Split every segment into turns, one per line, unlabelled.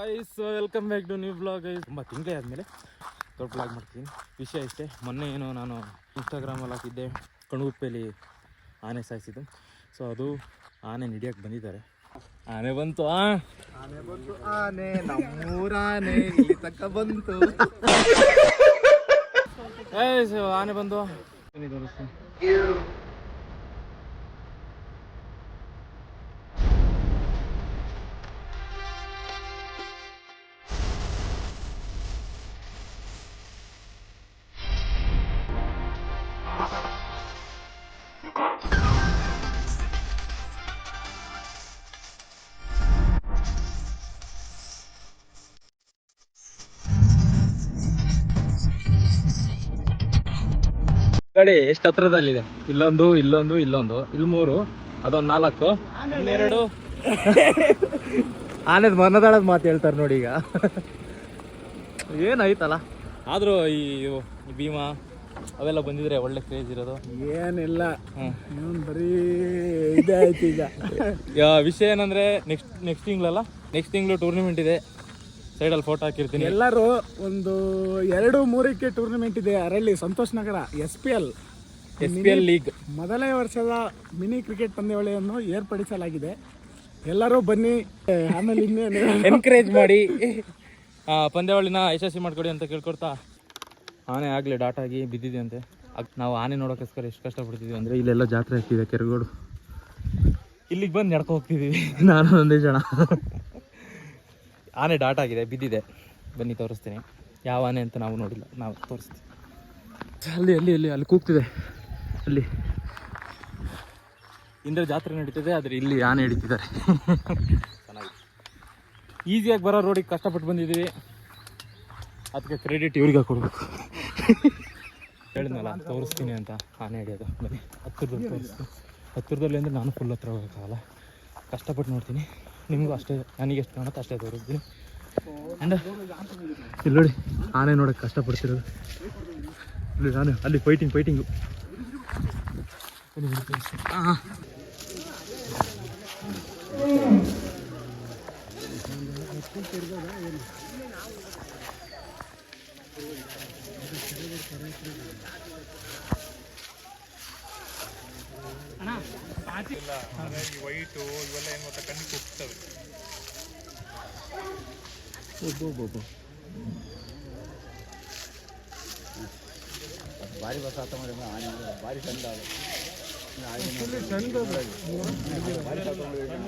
Guys welcome back to new blog. ತುಂಬ ತಿಂಗಳೇ ಆದಮೇಲೆ ದೊಡ್ಡ ಬ್ಲಾಗ್ ಮಾಡ್ತೀನಿ. ವಿಷಯ ಇಷ್ಟೇ, ಮೊನ್ನೆ ಏನೋ ನಾನು ಇನ್ಸ್ಟಾಗ್ರಾಮಲ್ಲಿ ಹಾಕಿದ್ದೆ ಕಣಗುಪ್ಪೆಯಲ್ಲಿ ಆನೆ ಸಾಯಿಸಿದ್ದು. ಸೊ ಅದು ಆನೆ ಹಿಡಿಯೋಕ್ಕೆ ಬಂದಿದ್ದಾರೆ. ಆನೆ ಬಂತು,
ಆನೆ ಬಂತು, ಆನೆ ನಮ್ಮೂರಾನೆ ಇಲ್ಲಿ ತಕ್ಕ ಬಂತು.
ಆನೆ ಬಂದು ಕಡೆ ಎಷ್ಟು ಹತ್ರದಲ್ಲಿದೆ. ಇಲ್ಲೊಂದು ಇಲ್ಲೊಂದು ಇಲ್ಲೊಂದು ಇಲ್ಲಿ 3, ಅದೊಂದು 4, ಇನ್ನೆರಡು. ಆನೆದ ಮನದಾಳದ ಮಾತು ಹೇಳ್ತಾರೆ ನೋಡಿ. ಈಗ ಏನಾಯ್ತಲ್ಲ, ಆದರೂ ಈ ಭೀಮಾ ಅವೆಲ್ಲ ಬಂದಿದ್ರೆ ಒಳ್ಳೆ ಕ್ರೇಜ್ ಇರೋದು.
ಏನಿಲ್ಲ, ಬರೀ ಇದೇ ಆಯ್ತು. ಈಗ
ವಿಷಯ ಏನಂದ್ರೆ ನೆಕ್ಸ್ಟ್ ನೆಕ್ಸ್ಟ್ ತಿಂಗಳು ಟೂರ್ನಿಮೆಂಟ್ ಇದೆ. ಸೈಡಲ್ಲಿ ಫೋಟೋ ಹಾಕಿರ್ತೀನಿ.
ಎಲ್ಲರೂ ಒಂದು 2-3ಕ್ಕೆ ಟೂರ್ನಮೆಂಟ್ ಇದೆ ಅರಲ್ಲಿ ಸಂತೋಷ್ ನಗರ SPL
ಲೀಗ್
ಮೊದಲನೇ ವರ್ಷದ ಮಿನಿ ಕ್ರಿಕೆಟ್ ಪಂದ್ಯಾವಳಿಯನ್ನು ಏರ್ಪಡಿಸಲಾಗಿದೆ. ಎಲ್ಲರೂ ಬನ್ನಿ, ಆಮೇಲೆ ಇನ್ನೇನು
ಎನ್ಕರೇಜ್ ಮಾಡಿ ಪಂದ್ಯಾವಳಿನ ಯಶಸ್ವಿ ಮಾಡ್ಕೊಡಿ ಅಂತ ಕೇಳ್ಕೊಡ್ತಾ. ಆನೆ ಆಗಲೇ ಡಾಟ್ ಆಗಿ ಬಿದ್ದಿದೆ ಅಂತೆ. ನಾವು ಆನೆ ನೋಡೋಕ್ಕೋಸ್ಕರ ಎಷ್ಟು ಕಷ್ಟಪಡ್ತಿದ್ವಿ ಅಂದರೆ, ಇಲ್ಲೆಲ್ಲ ಜಾತ್ರೆ ಆಗ್ತಿದೆ ಕೆರಗೋಡು, ಇಲ್ಲಿಗೆ ಬಂದು ನಡ್ಕೊ ಹೋಗ್ತಿದ್ದೀವಿ ನಾನು ಒಂದೇ ಜನ. ಆನೆ ಡಾಟ್ ಆಗಿದೆ, ಬಿದ್ದಿದೆ. ಬನ್ನಿ ತೋರಿಸ್ತೀನಿ ಯಾವ ಆನೆ ಅಂತ. ನಾವು ನೋಡಿಲ್ಲ, ನಾವು ತೋರಿಸ್ತೀವಿ. ಅಲ್ಲಿ ಕೂಗ್ತಿದೆ. ಅಲ್ಲಿ ಇಂದ್ರ ಜಾತ್ರೆ ನಡೀತಿದೆ, ಆದರೆ ಇಲ್ಲಿ ಆನೆ ಹಿಡಿತಿದ್ದಾರೆ. ಚೆನ್ನಾಗಿ ಈಸಿಯಾಗಿ ಬರೋ ರೋಡಿಗೆ ಕಷ್ಟಪಟ್ಟು ಬಂದಿದ್ದೀವಿ, ಅದಕ್ಕೆ ಕ್ರೆಡಿಟ್ ಇವ್ರಿಗೆ ಕೊಡಬೇಕು. ಹೇಳಿದ್ನಲ್ಲ ತೋರಿಸ್ತೀನಿ ಅಂತ ಆನೆ ಹಿಡಿಯೋದು. ಬನ್ನಿ ಹತ್ತಿರದಲ್ಲಿ ತೋರಿಸ್ತೀನಿ. ಹತ್ತಿರದಲ್ಲಿ ಅಂದರೆ ನಾನು ಫುಲ್ ಹತ್ರ ಹೋಗೋಕ್ಕಾಗಲ್ಲ, ಕಷ್ಟಪಟ್ಟು ನೋಡ್ತೀನಿ. ನಿಮಗೂ ಅಷ್ಟೇ, ನನಗೆ ಎಷ್ಟು ಕಾಣುತ್ತೆ ಅಷ್ಟೇ ತೋರಿಸ್ತೀನಿ. ಆ್ಯಂಡ್ ಇಲ್ಲಿ ನೋಡಿ, ಆನೆ ನೋಡೋಕ್ಕೆ ಕಷ್ಟಪಡ್ತಿರೋದು. ಇಲ್ಲಿ ನಾನು ಅಲ್ಲಿ ಫೈಟಿಂಗು. ಹಾಂ
ವೈಟು ಇವೆಲ್ಲ ಏನು ಗೊತ್ತಾ, ಕಣ್ಣಿಗೆ ಹೋಗ್ತವೆ. ಭಾರಿ ಬಸ್ ಆತ ಮಾಡಿ ಭಾರಿ ಚಂದ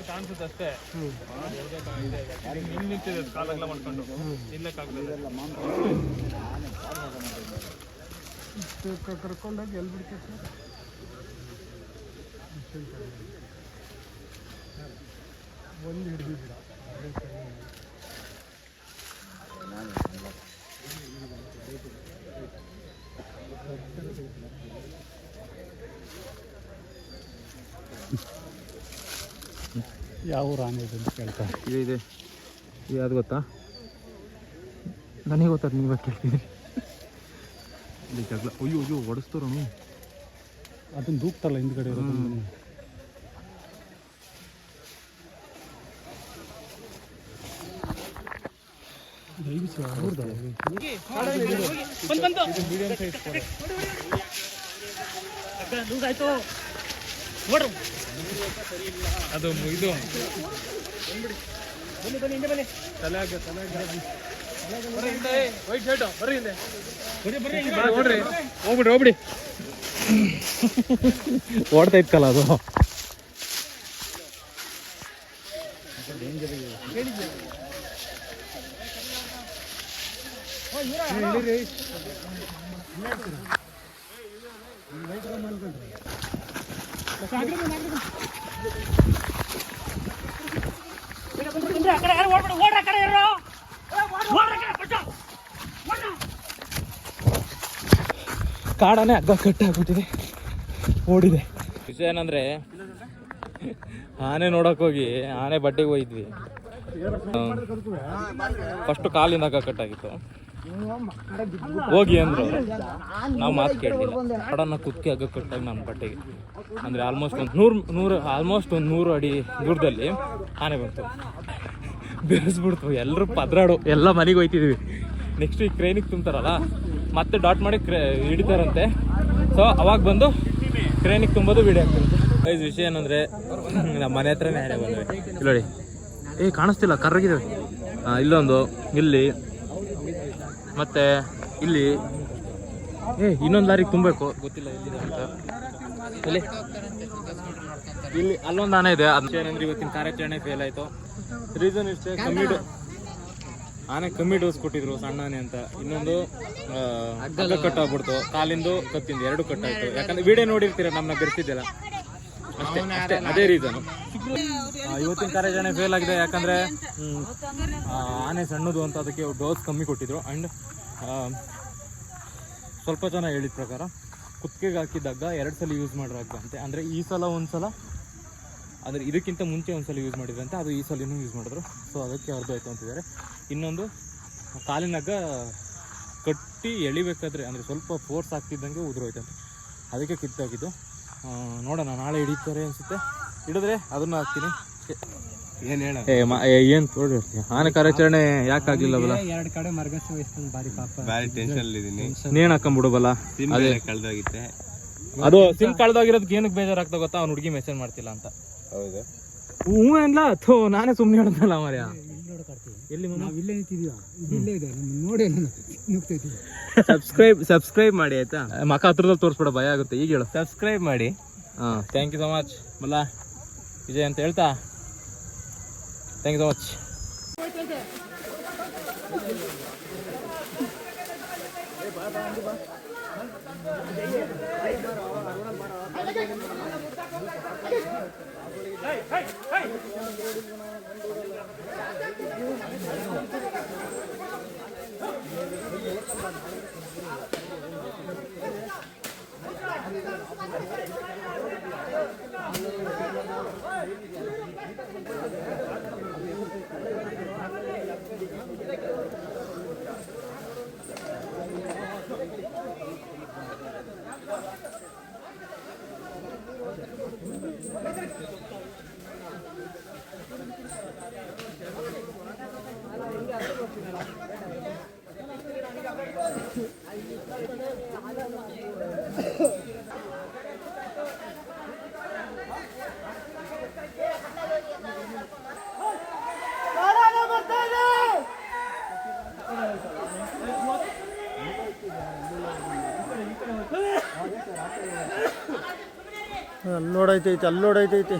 ಕಾಣಿಸುತ್ತೆ ಅಷ್ಟೇ. ನಿಂತಿದೆ ಕಾಲೆಲ್ಲ ಮಾಡ್ಕೊಂಡು ನಿಲ್ಲಕ್ಕಾಗಲ್ಲ. ಕರ್ಕೊಂಡೋಗಿ ಎಲ್ಲಿ ಬಿಡ್ತೈತೆ ಒಂದು ಹಿಡಿದಿದ್ದೀರ. ಯಾವ ಊರು ಆನೆ ಇದೆ ಅಂತ ಕೇಳ್ತಾರೆ.
ಇದೆ ಅದು ಗೊತ್ತಾ? ನನಗೆ ಗೊತ್ತಾದ, ನೀವು ಕೇಳ್ತೀನಿ. ಇಲ್ಲಿ ಜಗಳ, ಅಯ್ಯೋ ಹೊಡಿಸ್ತಾರ.
ಅದನ್ನು ದೂಕ್ತಲ್ಲ ಹಿಂದ್ಗಡೆ ಇರೋದು.
ಅದು ಇದು ಹೋಗ್ಬಿಡಿ ಓಡ್ತಾ ಇತ್ತಲ್ಲ ಅದು. ಕಾಡಾನೆ ಹಗ್ಗ ಕಟ್ಟಾಗ್ಬಿಟ್ಟಿದೆ, ಓಡಿದೆ. ವಿಷಯ ಏನಂದ್ರೆ, ಆನೆ ನೋಡಕ್ ಹೋಗಿ ಆನೆ ಬಟ್ಟೆಗೆ ಹೋಗಿದ್ವಿ. ಫಸ್ಟ್ ಕಾಲಿಂದ ಹಗ್ಗ ಕಟ್ಟಾಗಿತ್ತು. ಹೋಗಿ ಅಂದ್ರು, ನಾವು ಮಾತು ಕೇಳಿಲ್ಲ. ಕಾಡನ್ನ ಕುತ್ತಿ ಹಗ್ಗ ಕಟ್ಟಾಗಿ ನಮ್ಮ ಬಟ್ಟೆಗೆ. ಅಂದರೆ ಆಲ್ಮೋಸ್ಟ್ ಒಂದು 100 ಅಡಿ ದೂರದಲ್ಲಿ ಆನೆ ಬಂತು. ಬೆರೆಸ್ಬಿಡ್ತು, ಎಲ್ಲರೂ ಪದ್ರಾಡು, ಎಲ್ಲ ಮನೆಗೆ ಹೋಯ್ತಿದ್ವಿ. ನೆಕ್ಸ್ಟ್ ಈ ಕ್ರೇನಿಗೆ ತುಂಬ್ತಾರಲ್ಲ, ಮತ್ತೆ ಡಾಟ್ ಮಾಡಿ ಹಿಡಿತಾರಂತೆ. ಸೊ ಅವಾಗ ಬಂದು ಕ್ರೇನಿಗೆ ತುಂಬೋದು ವೀಡಿಯೋ ಆಗ್ತಿರುತ್ತೆ. ಗೈಸ್ ವಿಷಯ ಏನಂದರೆ ನಮ್ಮ ಮನೆ ಹತ್ರನೇ ಹ್ಯಾಡೆ ಬಂದ್ವಿ. ಇಲ್ಲಿ ನೋಡಿ, ಕಾಣಿಸ್ತಿಲ್ಲ, ಕರ್ರಗಿದ್ದಾವೆ. ಇಲ್ಲೊಂದು, ಇಲ್ಲಿ ಮತ್ತೆ ಇಲ್ಲಿ ಇನ್ನೊಂದು ಲಾರಿಗೆ ತುಂಬಬೇಕು, ಗೊತ್ತಿಲ್ಲ ಎಲ್ಲಿದೆ ಅಂತ. ಇಲ್ಲಿ ಅಲ್ಲೊಂದು ಆನೆ ಇದೆ. ಅದು ಏನಂದ್ರೆ ಇವತ್ತಿನ ಕಾರ್ಯಾಚರಣೆ ಫೇಲ್ ಆಯಿತು. ರೀಸನ್ ಇಷ್ಟೇ, ಆನೆ ಕಮ್ಮಿ ಡೋಸ್ ಕೊಟ್ಟಿದ್ರು, ಸಣ್ಣ ಆನೆ ಅಂತ. ಇನ್ನೊಂದು ಹಗ್ಗ ಕಟ್ಟಾಗ್ಬಿಡ್ತು, ಕಾಲಿಂದು ಕತ್ತಿಂದು 2 ಕಟ್ಟಾಯ್ತು. ಯಾಕಂದ್ರೆ ವಿಡಿಯೋ ನೋಡಿರ್ತೀರ, ನಮ್ಮನ್ನ ಬೆರೆಸಿದ್ದೆಲ್ಲ, ಅಷ್ಟೇ ಅದೇ ರೀಸನು. ಇವತ್ತಿನ ಕಾರ್ಯಾಚರಣೆ ಫೇಲ್ ಆಗಿದೆ, ಯಾಕಂದರೆ ಆನೆ ಸಣ್ಣದು ಅಂತ ಅದಕ್ಕೆ ಡೋಸ್ ಕಮ್ಮಿ ಕೊಟ್ಟಿದ್ರು. ಆ್ಯಂಡ್ ಸ್ವಲ್ಪ ಜನ ಹೇಳಿದ ಪ್ರಕಾರ ಕುತ್ತಿಗೆಗೆ ಹಾಕಿದಾಗ 2 ಸಲ ಯೂಸ್ ಮಾಡಿರೋ ಹಗ್ಗ ಅಂತೆ. ಅಂದರೆ ಈ ಸಲ ಒಂದು ಸಲ, ಅಂದರೆ ಇದಕ್ಕಿಂತ ಮುಂಚೆ ಒಂದು ಸಲ ಯೂಸ್ ಮಾಡಿದ್ರಂತೆ, ಅದು ಈ ಸಲನೂ ಯೂಸ್ ಮಾಡಿದ್ರು. ಸೊ ಅದಕ್ಕೆ ಅರ್ಧ ಅಂತಿದ್ದಾರೆ. ಇನ್ನೊಂದು ಕಾಲಿನ ಹಗ್ಗ ಕಟ್ಟಿ ಎಳಿಬೇಕಾದ್ರೆ, ಅಂದರೆ ಸ್ವಲ್ಪ ಫೋರ್ಸ್ ಆಗ್ತಿದ್ದಂಗೆ ಉದುರೋಯ್ತಂತೆ, ಅದಕ್ಕೆ ಕಿತ್ತೋಗಿದ್ದು. ನೋಡೋಣ, ನಾಳೆ ಹಿಡಿತಾರೆ ಅನಿಸುತ್ತೆ. ಹಿಡಿದ್ರೆ ಅದನ್ನು ಹಾಕ್ತೀನಿ.
ಏನು ಹೇಳ
ಏನು ತೋಡಿ ಆನೆ ಕಾರ್ಯಾಚರಣೆ ಯಾಕೆ ಆಗಲಿಲ್ಲವಲ್ಲ?
2 ಕಡೆ ಮರ್ಗಸಿ ವಹಿಸ್ಕೊಂಡು ಭಾರಿ ಟೆನ್ಷನ್ ಇದ್ದೀನಿ.
ನೇಣು ಹಾಕೊಂಡ್ಬಿಡಬಲ್ಲ,
ಅದೇ ಕಳೆದೋಗಿತ್ತೆ.
ಅದು ಸಿಮ್ ಕಳೆದೋಗಿರೋದಕ್ಕೆ ಏನಕ್ಕೆ ಬೇಜಾರಾಗ್ತಾ ಗೊತ್ತಾ? ಅವ್ನು ಹುಡುಗಿ ಮೆಸೇಜ್ ಮಾಡ್ತಿಲ್ಲ ಅಂತ.
ಹೌದಾ?
ಹ್ಞೂ ಅಲ್ಲ, ಥೋ ನಾನೇ ಸುಮ್ಮನೆ ಹೇಳಿದ್ನಲ್ಲ ಮಾರ್ಯ. ಎಲ್ಲಿ
ಇಲ್ಲೇ ನಿಂತಿದೀವ, ಇಲ್ಲೇ ಇದೆ, ನೋಡಿ
ಸಬ್ಸ್ಕ್ರೈಬ್ ಮಾಡಿ ಆಯ್ತಾ?
ಮಕ್ಕ ಹತ್ರದಲ್ಲಿ ತೋರಿಸ್ಬೇಡ, ಭಯ ಆಗುತ್ತೆ. ಈಗ ಹೇಳು,
ಸಬ್ಸ್ಕ್ರೈಬ್ ಮಾಡಿ.
ಥ್ಯಾಂಕ್ ಯು ಸೊ ಮಚ್ ಮಲ್ಲ ವಿಜಯ್ ಅಂತ ಹೇಳ್ತಾ, ಥ್ಯಾಂಕ್ ಯು ಸೊ ಮಚ್.
ಅಲ್ಲೋಡೈತೈತೆ, ಅಲ್ಲೋಡೈತೈತೆ.